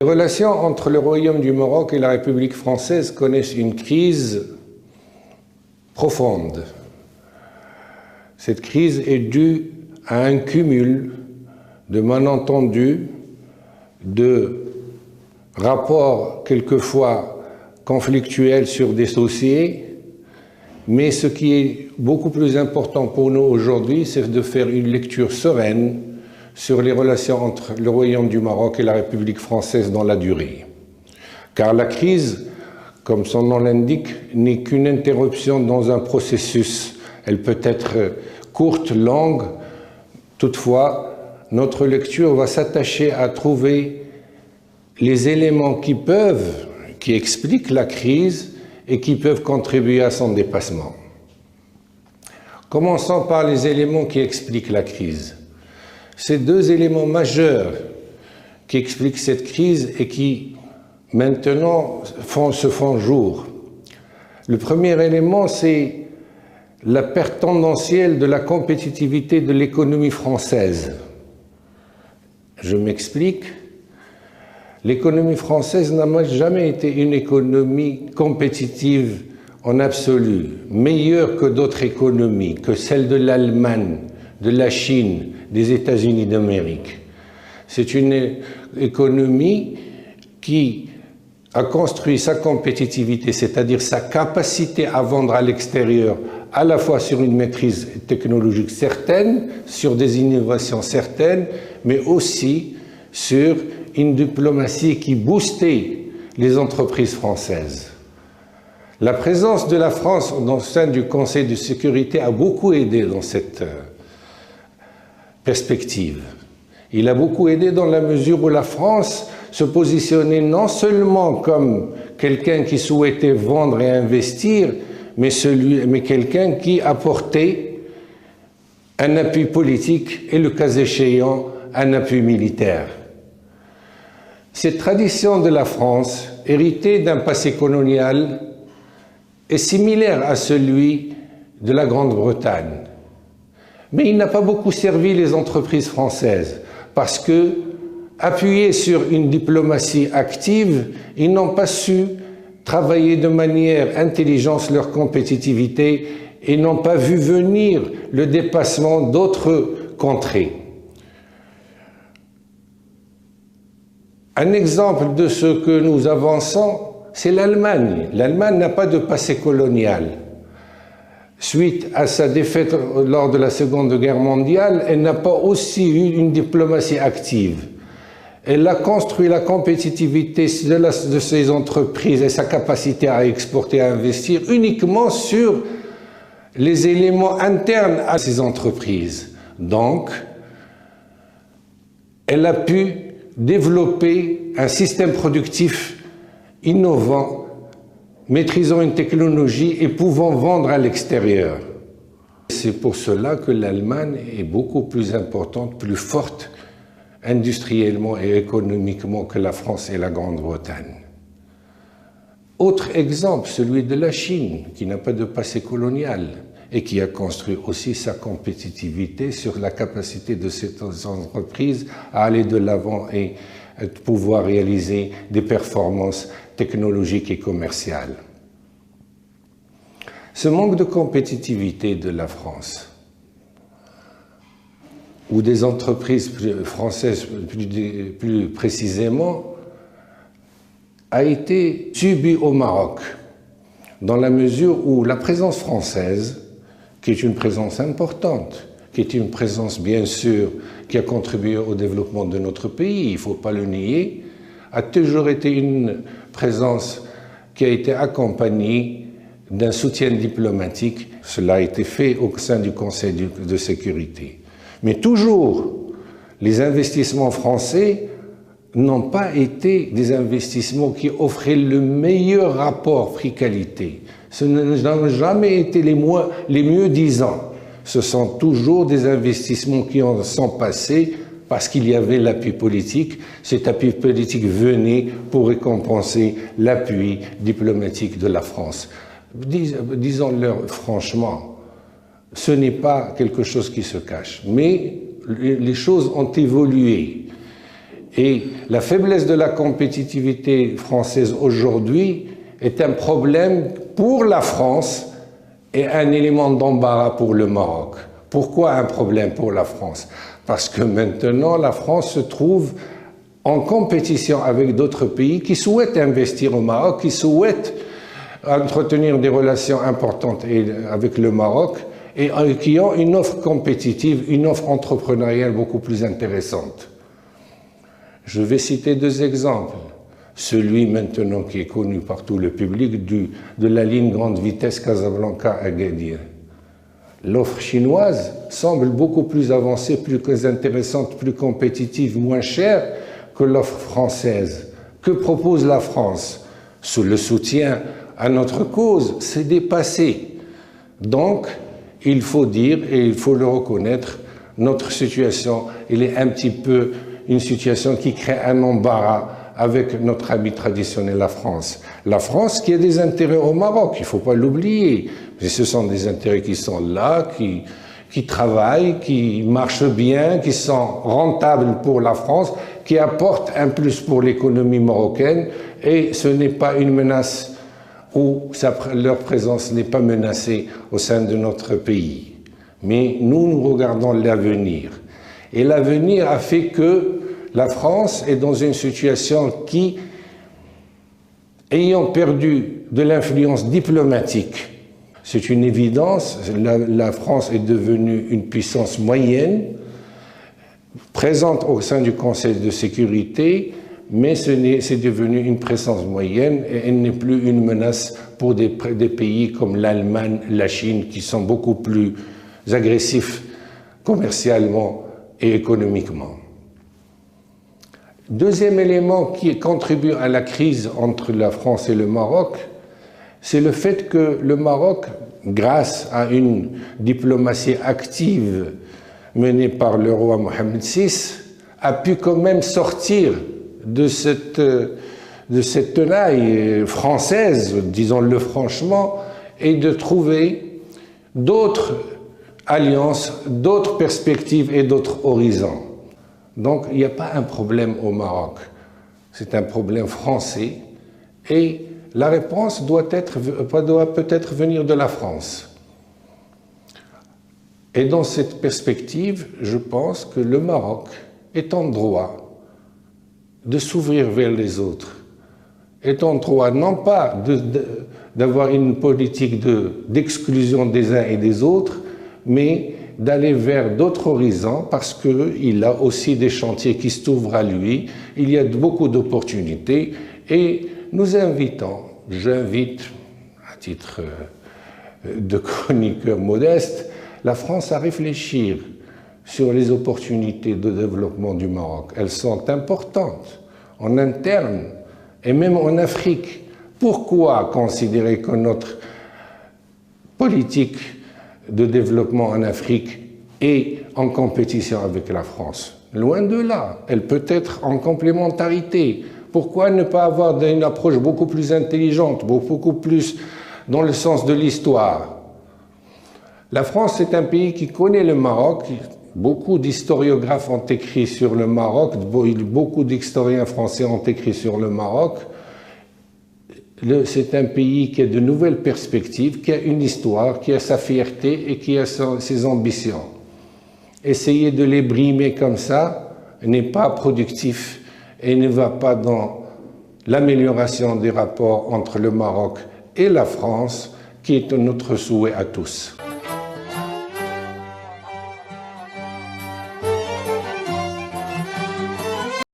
Les relations entre le Royaume du Maroc et la République française connaissent une crise profonde. Cette crise est due à un cumul de malentendus, de rapports quelquefois conflictuels sur des dossiers, mais ce qui est beaucoup plus important pour nous aujourd'hui, c'est de faire une lecture sereine sur les relations entre le Royaume du Maroc et la République française dans la durée. Car la crise, comme son nom l'indique, n'est qu'une interruption dans un processus. Elle peut être courte, longue. Toutefois, notre lecture va s'attacher à trouver les éléments qui expliquent la crise et qui peuvent contribuer à son dépassement. Commençons par les éléments qui expliquent la crise. Ces deux éléments majeurs qui expliquent cette crise et qui maintenant se font jour. Le premier élément, c'est la perte tendancielle de la compétitivité de l'économie française. Je m'explique. L'économie française n'a jamais été une économie compétitive en absolu, meilleure que d'autres économies, que celle de l'Allemagne, de la Chine, des États-Unis d'Amérique. C'est une économie qui a construit sa compétitivité, c'est-à-dire sa capacité à vendre à l'extérieur, à la fois sur une maîtrise technologique certaine, sur des innovations certaines, mais aussi sur une diplomatie qui boostait les entreprises françaises. La présence de la France au sein du Conseil de sécurité a beaucoup aidé dans cette perspective. Il a beaucoup aidé dans la mesure où la France se positionnait non seulement comme quelqu'un qui souhaitait vendre et investir, mais quelqu'un qui apportait un appui politique et, le cas échéant, un appui militaire. Cette tradition de la France, héritée d'un passé colonial, est similaire à celui de la Grande-Bretagne. Mais il n'a pas beaucoup servi les entreprises françaises parce que, appuyés sur une diplomatie active, ils n'ont pas su travailler de manière intelligente leur compétitivité et n'ont pas vu venir le dépassement d'autres contrées. Un exemple de ce que nous avançons, c'est l'Allemagne. L'Allemagne n'a pas de passé colonial. Suite à sa défaite lors de la Seconde Guerre mondiale, elle n'a pas aussi eu une diplomatie active. Elle a construit la compétitivité de ses entreprises et sa capacité à exporter et à investir uniquement sur les éléments internes à ces entreprises. Donc, elle a pu développer un système productif innovant, maîtrisant une technologie et pouvant vendre à l'extérieur. C'est pour cela que l'Allemagne est beaucoup plus importante, plus forte industriellement et économiquement que la France et la Grande-Bretagne. Autre exemple, celui de la Chine, qui n'a pas de passé colonial et qui a construit aussi sa compétitivité sur la capacité de ces entreprises à aller de l'avant et à pouvoir réaliser des performances technologiques et commerciales. Ce manque de compétitivité de la France, ou des entreprises françaises plus précisément, a été subi au Maroc, dans la mesure où la présence française, qui est une présence importante, qui est une présence bien sûr qui a contribué au développement de notre pays, il ne faut pas le nier, a toujours été une présence qui a été accompagnée d'un soutien diplomatique. Cela a été fait au sein du Conseil de sécurité. Mais toujours, les investissements français n'ont pas été des investissements qui offraient le meilleur rapport prix-qualité. Ce n'ont jamais été les mieux disants. Ce sont toujours des investissements qui en sont passés parce qu'il y avait l'appui politique. Cet appui politique venait pour récompenser l'appui diplomatique de la France. Disons-leur franchement, ce n'est pas quelque chose qui se cache, mais les choses ont évolué. Et la faiblesse de la compétitivité française aujourd'hui est un problème pour la France et un élément d'embarras pour le Maroc. Pourquoi un problème pour la France? Parce que maintenant, la France se trouve en compétition avec d'autres pays qui souhaitent investir au Maroc, qui souhaitent entretenir des relations importantes avec le Maroc et qui ont une offre compétitive, une offre entrepreneuriale beaucoup plus intéressante. Je vais citer deux exemples. Celui maintenant qui est connu par tout le public de la ligne grande vitesse Casablanca-Agadir. L'offre chinoise semble beaucoup plus avancée, plus intéressante, plus compétitive, moins chère que l'offre française. Que propose la France? Sous le soutien à notre cause, c'est dépassé. Donc, il faut dire, et il faut le reconnaître, notre situation, elle est un petit peu une situation qui crée un embarras avec notre ami traditionnel, la France. La France qui a des intérêts au Maroc, il ne faut pas l'oublier. Mais ce sont des intérêts qui sont là, qui travaillent, qui marchent bien, qui sont rentables pour la France, qui apportent un plus pour l'économie marocaine, et ce n'est pas une menace où leur présence n'est pas menacée au sein de notre pays. Mais nous regardons l'avenir. Et l'avenir a fait que la France est dans une situation qui, ayant perdu de l'influence diplomatique, c'est une évidence, la France est devenue une puissance moyenne, présente au sein du Conseil de sécurité, mais c'est devenu une présence moyenne et elle n'est plus une menace pour des pays comme l'Allemagne, la Chine, qui sont beaucoup plus agressifs commercialement et économiquement. Deuxième élément qui contribue à la crise entre la France et le Maroc, c'est le fait que le Maroc, grâce à une diplomatie active menée par le roi Mohamed VI, a pu quand même sortir de cette tenaille française, disons-le franchement, et de trouver d'autres alliances, d'autres perspectives et d'autres horizons. Donc il n'y a pas un problème au Maroc, c'est un problème français et la réponse doit peut-être venir de la France. Et dans cette perspective, je pense que le Maroc est en droit de s'ouvrir vers les autres, est en droit non pas d'avoir une politique d'exclusion des uns et des autres, mais d'aller vers d'autres horizons parce qu'il a aussi des chantiers qui s'ouvrent à lui, il y a beaucoup d'opportunités et nous invitons, j'invite à titre de chroniqueur modeste, la France à réfléchir sur les opportunités de développement du Maroc. Elles sont importantes en interne et même en Afrique. Pourquoi considérer que notre politique de développement en Afrique est en compétition avec la France? Loin de là, elle peut être en complémentarité. Pourquoi ne pas avoir une approche beaucoup plus intelligente, beaucoup plus dans le sens de l'histoire? La France est un pays qui connaît le Maroc. Beaucoup d'historiographes ont écrit sur le Maroc, beaucoup d'historiens français ont écrit sur le Maroc. C'est un pays qui a de nouvelles perspectives, qui a une histoire, qui a sa fierté et qui a ses ambitions. Essayer de les brimer comme ça n'est pas productif et ne va pas dans l'amélioration des rapports entre le Maroc et la France, qui est notre souhait à tous.